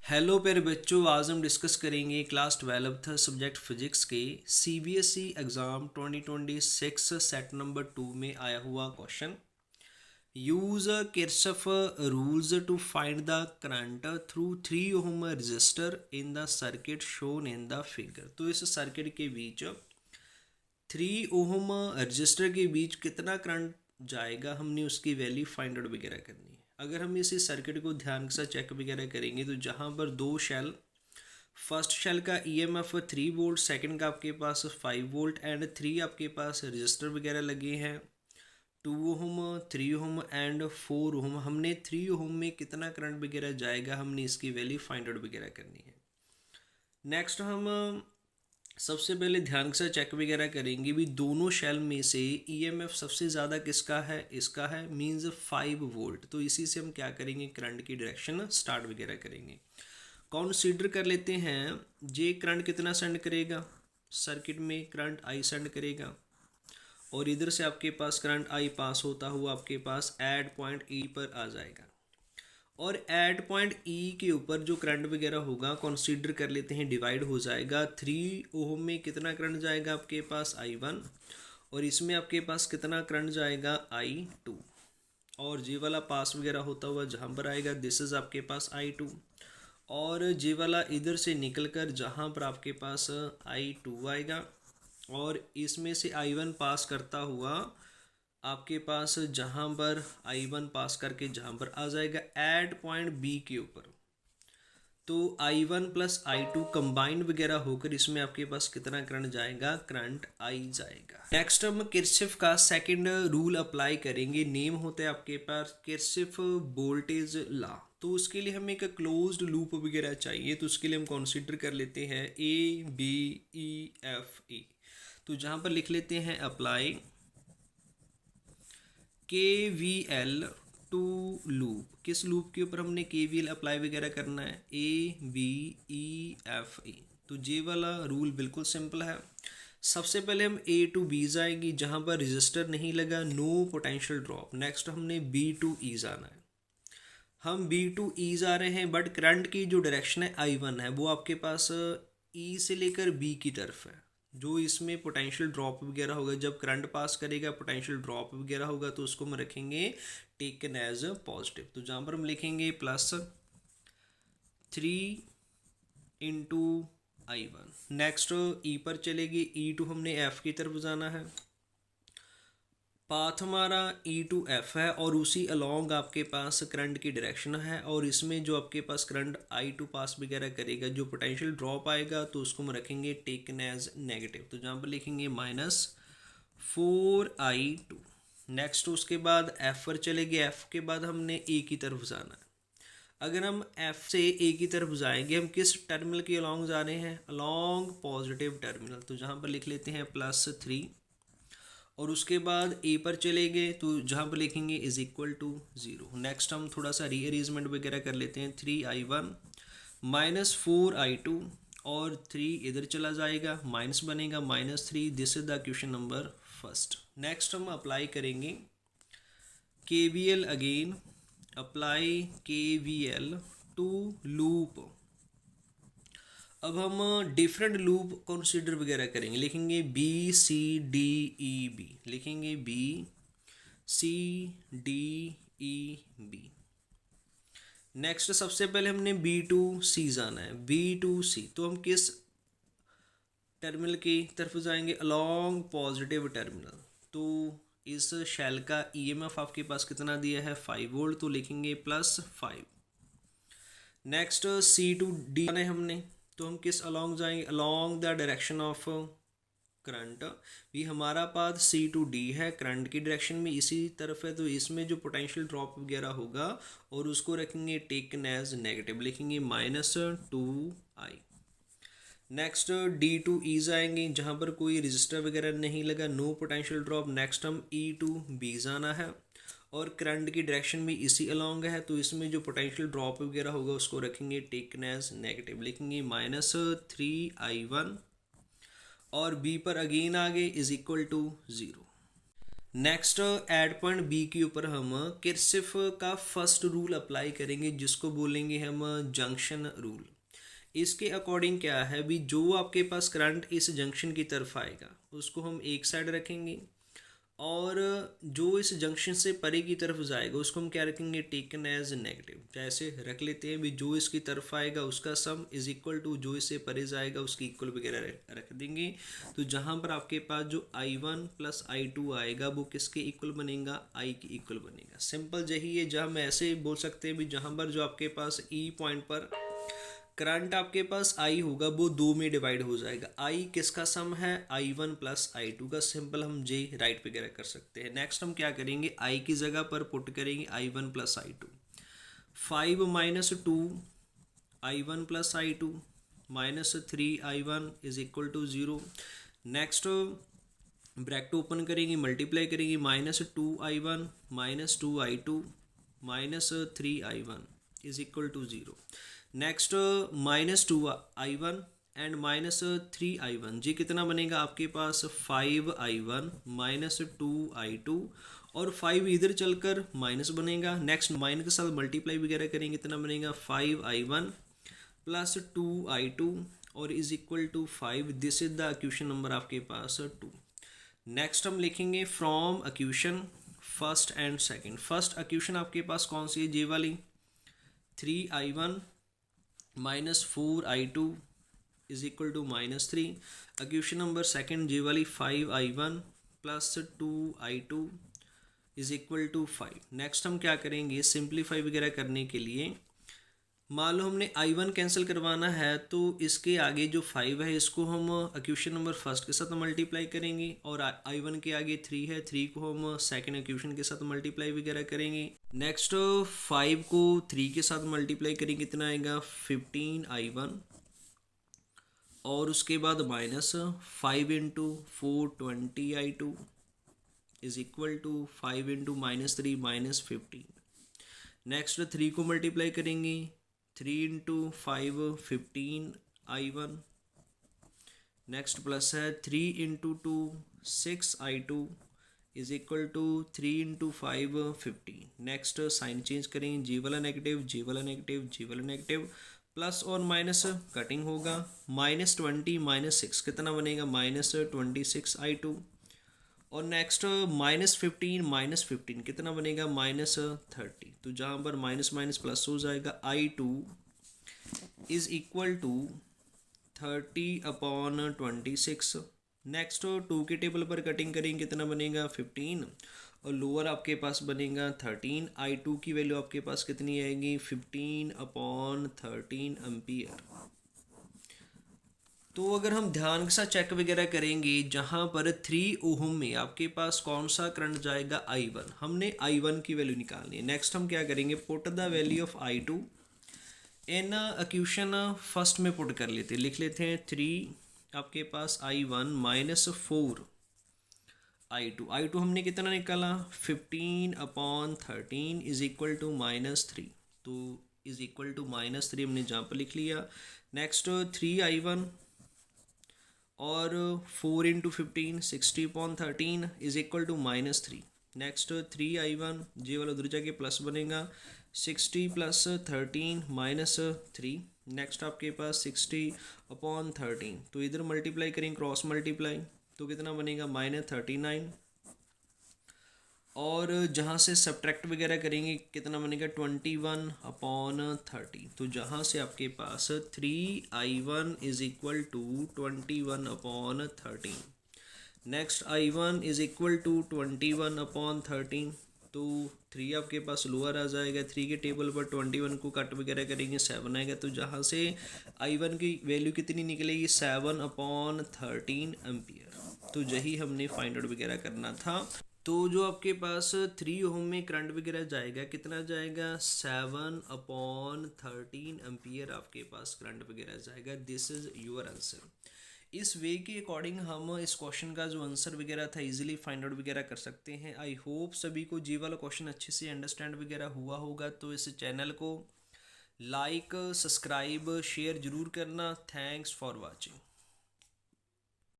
Hello प्यारे बच्चों, आज हम डिस्कस करेंगे क्लास 12th सब्जेक्ट फिजिक्स के सीबीएसई एग्ज़ाम 2026 सेट नंबर 2 में आया हुआ question. Use Kirchhoff rules to find the current through 3 ohm resistor in the circuit shown in the figure. तो इस सर्किट के बीच 3 ओम रजिस्टर के बीच कितना करंट जाएगा, हमने उसकी वैल्यू फाइंड आउट वगैरह करनी है। अगर हम इसी सर्किट को ध्यान से चेक वगैरह करेंगे तो जहाँ पर दो शेल, फर्स्ट शेल का ईएमएफ 3 वोल्ट, सेकंड का आपके पास 5 वोल्ट एंड 3 आपके पास रजिस्टर वगैरह लगे हैं 2 ओम, 3 ओम एंड 4 ओम। हमने 3 ओम में कितना करंट वगैरह जाएगा, हमने इसकी वैल्यू फाइंड आउट वगैरह करनी है। नेक्स्ट हम सबसे पहले ध्यान से चेक वगैरह करेंगे भी दोनों शेल में से ईएमएफ सबसे ज़्यादा किसका है, इसका है, मींस 5 वोल्ट। तो इसी से हम क्या करेंगे, करंट की डायरेक्शन स्टार्ट वगैरह करेंगे। कंसीडर कर लेते हैं जे करंट कितना सेंड करेगा, सर्किट में करंट आई सेंड करेगा और इधर से आपके पास करंट आई पास होता हुआ आपके पास एड पॉइंट ई पर आ जाएगा और एट पॉइंट ई के ऊपर जो करंट वगैरह होगा कंसीडर कर लेते हैं डिवाइड हो जाएगा। 3 ओम में कितना करंट जाएगा आपके पास I1 और इसमें आपके पास कितना करंट जाएगा I2 और जे वाला पास वगैरह होता हुआ जहाँ पर आएगा दिस इज आपके पास I2 और जे वाला इधर से निकल कर जहाँ पर आपके पास I2 आएगा और इसमें से I1 पास करता हुआ आपके पास जहाँ पर I1 पास करके जहाँ पर आ जाएगा एट पॉइंट बी के ऊपर, तो I1 प्लस I2 कंबाइन वगैरह होकर इसमें आपके पास कितना करंट जाएगा, करंट आई जाएगा। नेक्स्ट हम किरचॉफ का सेकंड रूल अप्लाई करेंगे। नेम होता है आपके पास किरचॉफ वोल्टेज लॉ। तो उसके लिए हमें एक क्लोज्ड लूप वगैरह चाहिए, तो उसके लिए हम कंसीडर कर लेते हैं ABEFE। तो जहाँ पर लिख लेते हैं अप्लाई KVL टू लूप। किस लूप के ऊपर हमने KVL अप्लाई वगैरह करना है, ABEFE। तो जे वाला रूल बिल्कुल सिंपल है। सबसे पहले हम A टू B जाएंगे जहाँ पर रजिस्टर नहीं लगा, नो पोटेंशियल ड्रॉप। नेक्स्ट हमने B टू E जाना है। हम B टू E जा रहे हैं बट करंट की जो डायरेक्शन है I1 है वो आपके पास E से लेकर B की तरफ है। जो इसमें पोटेंशियल ड्रॉप वगैरह होगा, जब करंट पास करेगा पोटेंशियल ड्रॉप वगैरह होगा तो उसको हम रखेंगे टेकन एज पॉजिटिव। तो जहाँ पर हम लिखेंगे +3 इंटू I1। नेक्स्ट ई पर चलेगी, E टू हमने F की तरफ जाना है, पाथ हमारा E टू F है और उसी अलोंग आपके पास करंट की डायरेक्शन है और इसमें जो आपके पास करंट I2 पास वगैरह करेगा, जो पोटेंशियल ड्रॉप आएगा तो उसको हम रखेंगे टेकन एज नेगेटिव। तो जहाँ पर लिखेंगे -4I2। नेक्स्ट उसके बाद F पर चलेंगे, F के बाद हमने A की तरफ जाना है। अगर हम F से A की तरफ जाएंगे, हम किस टर्मिनल के अलोंग जा रहे हैं, अलोंग पॉजिटिव टर्मिनल। तो जहाँ पर लिख लेते हैं +3 और उसके बाद ए पर चले गए तो जहाँ पर लिखेंगे =0। नेक्स्ट हम थोड़ा सा रीअरेंजमेंट वगैरह कर लेते हैं। 3I1 -4I2 और 3 इधर चला जाएगा, माइनस बनेगा -3। This is the question number first. Next हम अप्लाई करेंगे KVL again, apply KVL to loop. अब हम डिफरेंट लूप कंसीडर वगैरह करेंगे, लिखेंगे BCDEB, लिखेंगे BCDEB। नेक्स्ट सबसे पहले हमने B2C जाना है, B2C। तो हम किस टर्मिनल की तरफ जाएंगे, अलोंग पॉजिटिव टर्मिनल। तो इस शेल का EMF आपके पास कितना दिया है, 5 वोल्ट, तो लिखेंगे +5। नेक्स्ट C2D है हमने, तो हम किस अलोंग जाएंगे, along the direction of current. भी हमारा पाथ C2D है, करंट की डायरेक्शन में इसी तरफ है, तो इसमें जो पोटेंशियल ड्रॉप वगैरह होगा और उसको रखेंगे टेकन एज नेगेटिव, लिखेंगे -2I। नेक्स्ट D2E जाएंगे जहाँ पर कोई रजिस्टर वगैरह नहीं लगा, नो पोटेंशियल ड्रॉप। नेक्स्ट हम E2B जाना है और करंट की डायरेक्शन भी इसी अलोंग है, तो इसमें जो पोटेंशियल ड्रॉप वगैरह होगा उसको रखेंगे टेकन एज नेगेटिव, लिखेंगे -3I1 और B पर अगेन आ गए =0। नेक्स्ट एट पॉइंट बी के ऊपर हम किरचॉफ का फर्स्ट रूल अप्लाई करेंगे, जिसको बोलेंगे हम जंक्शन रूल। इसके अकॉर्डिंग क्या है भी, जो आपके पास करंट इस जंक्शन की तरफ आएगा उसको हम एक साइड रखेंगे, और जो इस जंक्शन से परे की तरफ जाएगा उसको हम क्या रखेंगे, टेकन एज नेगेटिव। जैसे रख लेते हैं भी, जो इसकी तरफ आएगा उसका सम इज इक्वल टू जो इससे परे जाएगा उसकी इक्वल वगैरह रख देंगे। तो जहाँ पर आपके पास जो I1 प्लस I2 आएगा वो किसके इक्वल बनेगा, I के इक्वल बनेगा। सिंपल यही है, जहाँ हम ऐसे बोल सकते हैं भी, जहाँ पर जो आपके पास E पॉइंट पर करंट आपके पास I होगा वो दो में डिवाइड हो जाएगा। I किसका सम है, I1 प्लस I2 का। सिंपल हम जे राइट वगैरह कर सकते हैं। नेक्स्ट हम क्या करेंगे, I की जगह पर पुट करेंगे I1 plus I2। 5 minus 2 I1 plus I2 minus 3 I1 is equal to 0। Next bracket open करेंगे, मल्टीप्लाई करेंगे, minus 2 I1 minus 2 I2 minus 3 I1 is equal to 0। Next minus 2 I1 and minus 3 I1, जी कितना बनेगा आपके पास 5 I1 minus 2 I2, और 5 इधर चलकर minus बनेगा। नेक्स्ट माइनस के साथ मल्टीप्लाई वगैरह करेंगे, कितना बनेगा 5 I1 प्लस 2 I2 और is equal to 5। This is the equation number आपके पास 2। नेक्स्ट हम लिखेंगे from equation first and second. First equation आपके पास कौन सी है, जे वाली 3 I1 minus 4 I2 is equal to minus 3। Equation number second जे वाली 5 I1 plus 2 I2 is equal to 5। Next हम क्या करेंगे, सिंप्लीफाई वगैरह करने के लिए, मान लो हमने I1 कैंसिल करवाना है तो इसके आगे जो 5 है इसको हम इक्वेशन नंबर फर्स्ट के साथ मल्टीप्लाई करेंगे, और I1 के आगे 3 है, 3 को हम सेकंड इक्वेशन के साथ मल्टीप्लाई वगैरह करेंगे। नेक्स्ट 5 को 3 के साथ मल्टीप्लाई करेंगे, कितना आएगा 15 I1, और उसके बाद minus 5 into 4 20 I2 is equal to 5 into minus 3 minus 15। Next 3 को मल्टीप्लाई करेंगे, 3 इंटू 5 15 I1। नेक्स्ट प्लस है 3 into 2 6 I2 is equal to 3 into 5 15। Next sign change करेंगे, जी वाला नेगेटिव, जी वाला नेगेटिव, जी वाला नेगेटिव, प्लस और माइनस कटिंग होगा, माइनस 20 माइनस 6 कितना बनेगा माइनस 26 I2, और नेक्स्ट माइनस 15 कितना बनेगा माइनस 30। तो जहाँ पर माइनस माइनस प्लस हो जाएगा, I2 is equal to 30/26। Next 2 के टेबल पर कटिंग करेंगे, कितना बनेगा 15, और लोअर आपके पास बनेगा 13। I2 की वैल्यू आपके पास कितनी आएगी 15/13 एम्पियर। तो अगर हम ध्यान के साथ चेक वगैरह करेंगे, जहाँ पर 3 ओहम में आपके पास कौन सा करंट जाएगा I1, हमने I1 की वैल्यू निकालनी है। नेक्स्ट हम क्या करेंगे, put the value of I2 in equation first में पुट कर लेते हैं, लिख लेते हैं 3 आपके पास I1 माइनस 4 I2 हमने कितना निकाला 15/13 इज इक्वल टू माइनस 3। तो इज इक्वल टू माइनस 3 हमने जहाँ पर लिख लिया। नेक्स्ट 3 I1 और 4 into 15 60/13 is equal to minus 3। Next 3 I1 जे वाला उधर जाके प्लस बनेगा, 60 प्लस 13 माइनस 3। नेक्स्ट आपके पास 60/13, तो इधर मल्टीप्लाई करेंगे, क्रॉस मल्टीप्लाई, तो कितना बनेगा माइनस 39, और जहाँ से सब्ट्रैक्ट वगैरह करेंगे कितना बनेगा 21/30। तो जहाँ से आपके पास 3 I1 is equal to 21/13। Next I1 is equal to 21/13, तो 3 आपके पास लोअर आ जाएगा, 3 के टेबल पर 21 को कट वगैरह करेंगे 7 आएगा। तो जहाँ से I1 की वैल्यू कितनी निकलेगी 7/13 एम्पियर। तो यही हमने फाइंड आउट वगैरह करना था। तो जो आपके पास 3 ओम में करंट वगैरह जाएगा, कितना जाएगा 7/13 एम्पियर आपके पास करंट वगैरह जाएगा। This is your answer. इस वे के अकॉर्डिंग हम इस क्वेश्चन का जो आंसर वगैरह था इजीली फाइंड आउट वगैरह कर सकते हैं। आई होप सभी को जी वाला क्वेश्चन अच्छे से अंडरस्टैंड वगैरह हुआ होगा। तो इस चैनल को लाइक, सब्सक्राइब, शेयर ज़रूर करना। Thanks for watching.